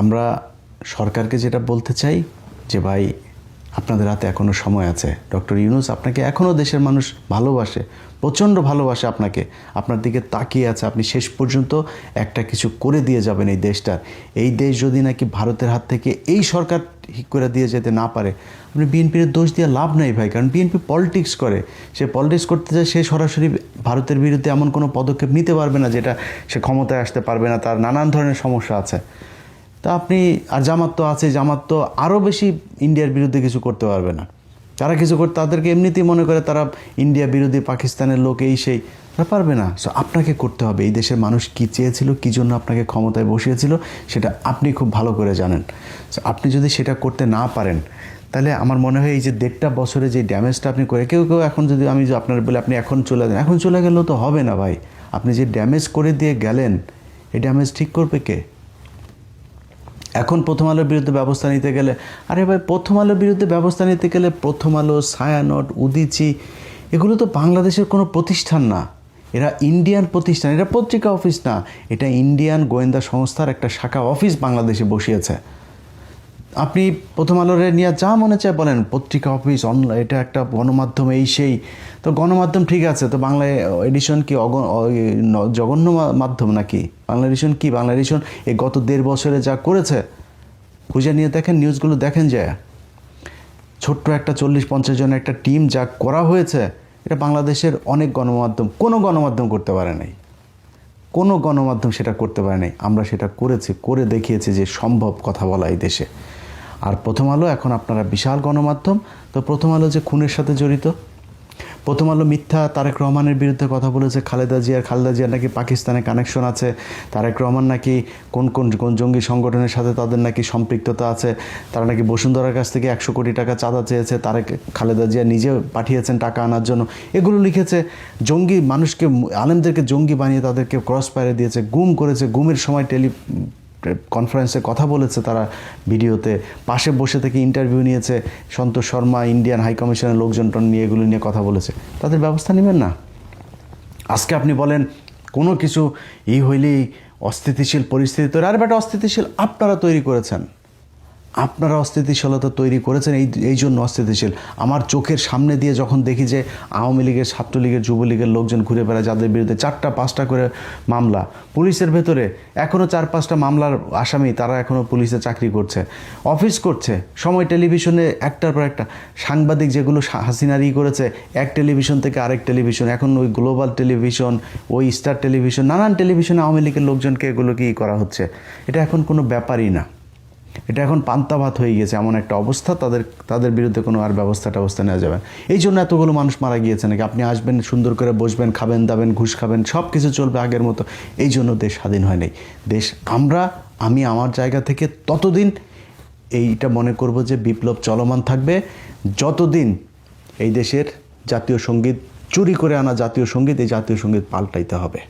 আমরা সরকারকে যেটা বলতে চাই যে ভাই আপনাদের হাতে এখনও সময় আছে। ডক্টর ইউনূস আপনাকে এখনও দেশের মানুষ ভালোবাসে, প্রচণ্ড ভালোবাসে আপনাকে, আপনার দিকে তাকিয়ে আছে। আপনি শেষ পর্যন্ত একটা কিছু করে দিয়ে যাবেন এই দেশটার। এই দেশ যদি নাকি ভারতের হাত থেকে এই সরকার ঠিক করে দিয়ে যেতে না পারে, আপনি বিএনপির দোষ দিয়ে লাভ নাই ভাই। কারণ বিএনপি পলিটিক্স করে, সে পলিটিক্স করতে যায়, সে সরাসরি ভারতের বিরুদ্ধে এমন কোনো পদক্ষেপ নিতে পারবে না যেটা সে ক্ষমতায় আসতে পারবে না, তার নানান ধরনের সমস্যা আছে। তা আপনি আর জামাত তো আছে, জামাত তো আরও বেশি ইন্ডিয়ার বিরুদ্ধে কিছু করতে পারবে না। তারা কিছু করতে, তাদেরকে এমনিতেই মনে করে তারা ইন্ডিয়া বিরোধী, পাকিস্তানের লোক, এই সেই, তারা পারবে না। সো আপনাকে করতে হবে। এই দেশের মানুষ কী চেয়েছিল, কী জন্য আপনাকে ক্ষমতায় বসিয়েছিল, সেটা আপনি খুব ভালো করে জানেন। সো আপনি যদি সেটা করতে না পারেন, তাহলে আমার মনে হয় এই যে 1.5 বছরে যে ড্যামেজটা আপনি করে, কেউ এখন যদি আমি আপনার বলে আপনি এখন চলে যান, এখন চলে গেলেও তো হবে না ভাই। আপনি যে ড্যামেজ করে দিয়ে গেলেন, এই ড্যামেজ ঠিক করবে কে? এখন প্রথম আলোর বিরুদ্ধে ব্যবস্থা নিতে গেলে, আরে ভাই প্রথম আলোর বিরুদ্ধে ব্যবস্থা নিতে গেলে প্রথম আলো, ছায়ানট, উদীচী, এগুলো তো বাংলাদেশের কোনো প্রতিষ্ঠান না, এরা ইন্ডিয়ান প্রতিষ্ঠান, এটা পত্রিকা অফিস না, এটা ইন্ডিয়ান গোয়েন্দা সংস্থার একটা শাখা অফিস বাংলাদেশে বসিয়েছে। আপনি প্রথম আলোর নিয়ে যা মনে চায় বলেন, পত্রিকা অফিস, অনলাইন, এটা একটা গণমাধ্যম, এই সেই। তো গণমাধ্যম ঠিক আছে, তো বাংলা এডিশন কি জঘন্য মাধ্যম নাকি? বাংলা এডিশন কি? বাংলা এডিশন এই গত 1.5 বছরে যা করেছে, খুঁজে নিয়ে দেখেন, নিউজগুলো দেখেন যায়। ছোট্ট একটা 40-50 জনের একটা টিম যা করা হয়েছে, এটা বাংলাদেশের অনেক গণমাধ্যম, কোনো গণমাধ্যম করতে পারে নাই, কোনো গণমাধ্যম সেটা করতে পারে নাই। আমরা সেটা করেছি, করে দেখিয়েছি যে সম্ভব কথা বলা এই দেশে। আর প্রথম আলো এখন আপনারা বিশাল গণমাধ্যম। তো প্রথম আলো যে খুনের সাথে জড়িত, প্রথম আলো মিথ্যা তারেক রহমানের বিরুদ্ধে কথা বলেছে, খালেদা জিয়ার নাকি পাকিস্তানে কানেকশন আছে, তারেক রহমান নাকি কোন কোন কোন জঙ্গি সংগঠনের সাথে তাদের নাকি সম্পৃক্ততা আছে, তারা নাকি বসুন্ধরার কাছ থেকে 100 কোটি টাকা চাঁদা চেয়েছে, খালেদা জিয়া নিজে পাঠিয়েছেন টাকা আনার জন্য, এগুলো লিখেছে। জঙ্গি মানুষকে, আলেমদেরকে জঙ্গি বানিয়ে তাদেরকে ক্রস ফায়ারে দিয়েছে, গুম করেছে, গুমের সময় কনফারেন্সে কথা বলেছে তারা, ভিডিওতে পাশে বসে থেকে ইন্টারভিউ নিয়েছে, সন্তোষ শর্মা, ইন্ডিয়ান হাই কমিশনের লোকজন নিয়ে এগুলো নিয়ে কথা বলেছে। তাদের ব্যবস্থা নেবেন না? আজকে আপনি বলেন কোনো কিছু হইলেই অস্থিতিশীল পরিস্থিতি তৈরি। আর বেটা অস্থিতিশীল আপনারা তৈরি করেছেন, আপনারা অস্থিতিশীলতা তৈরি করেছেন, এই জন্য অস্থিতিশীল। আমার চোখের সামনে দিয়ে যখন দেখি যে আওয়ামী লীগের, ছাত্রলীগের, যুবলীগের লোকজন ঘুরে বেড়ায়, যাদের বিরুদ্ধে 4টা-5টা করে মামলা, পুলিশের ভেতরে এখনও 4-5টা মামলার আসামি, তারা এখনও পুলিশে চাকরি করছে, অফিস করছে, সময় টেলিভিশনে একটার পর একটা সাংবাদিক, যেগুলো হাসিনারি করেছে, এক টেলিভিশন থেকে আরেক টেলিভিশন, এখন ওই গ্লোবাল টেলিভিশন, ওই স্টার টেলিভিশন, নানান টেলিভিশনে আওয়ামী লীগের লোকজনকে এগুলো কি করা হচ্ছে। এটা এখন কোনো ব্যাপারই না, এটা এখন পান্তা ভাত হয়ে গেছে এমন একটা অবস্থা। তাদের বিরুদ্ধে কোনো আর ব্যবস্থা নেওয়া যাবে। এই জন্য এতগুলো মানুষ মারা গিয়েছে নাকি? আপনি আসবেন, সুন্দর করে বসবেন, খাবেন দাবেন, ঘুষ খাবেন, সব কিছু চলবে আগের মতো। এই জন্য দেশ স্বাধীন হয় নাই। দেশ আমি আমার জায়গা থেকে ততদিন এইটা মনে করব যে বিপ্লব চলমান থাকবে, যতদিন এই দেশের জাতীয় সঙ্গীত, চুরি করে আনা জাতীয় সঙ্গীত, এই জাতীয় সঙ্গীত পাল্টাইতে হবে।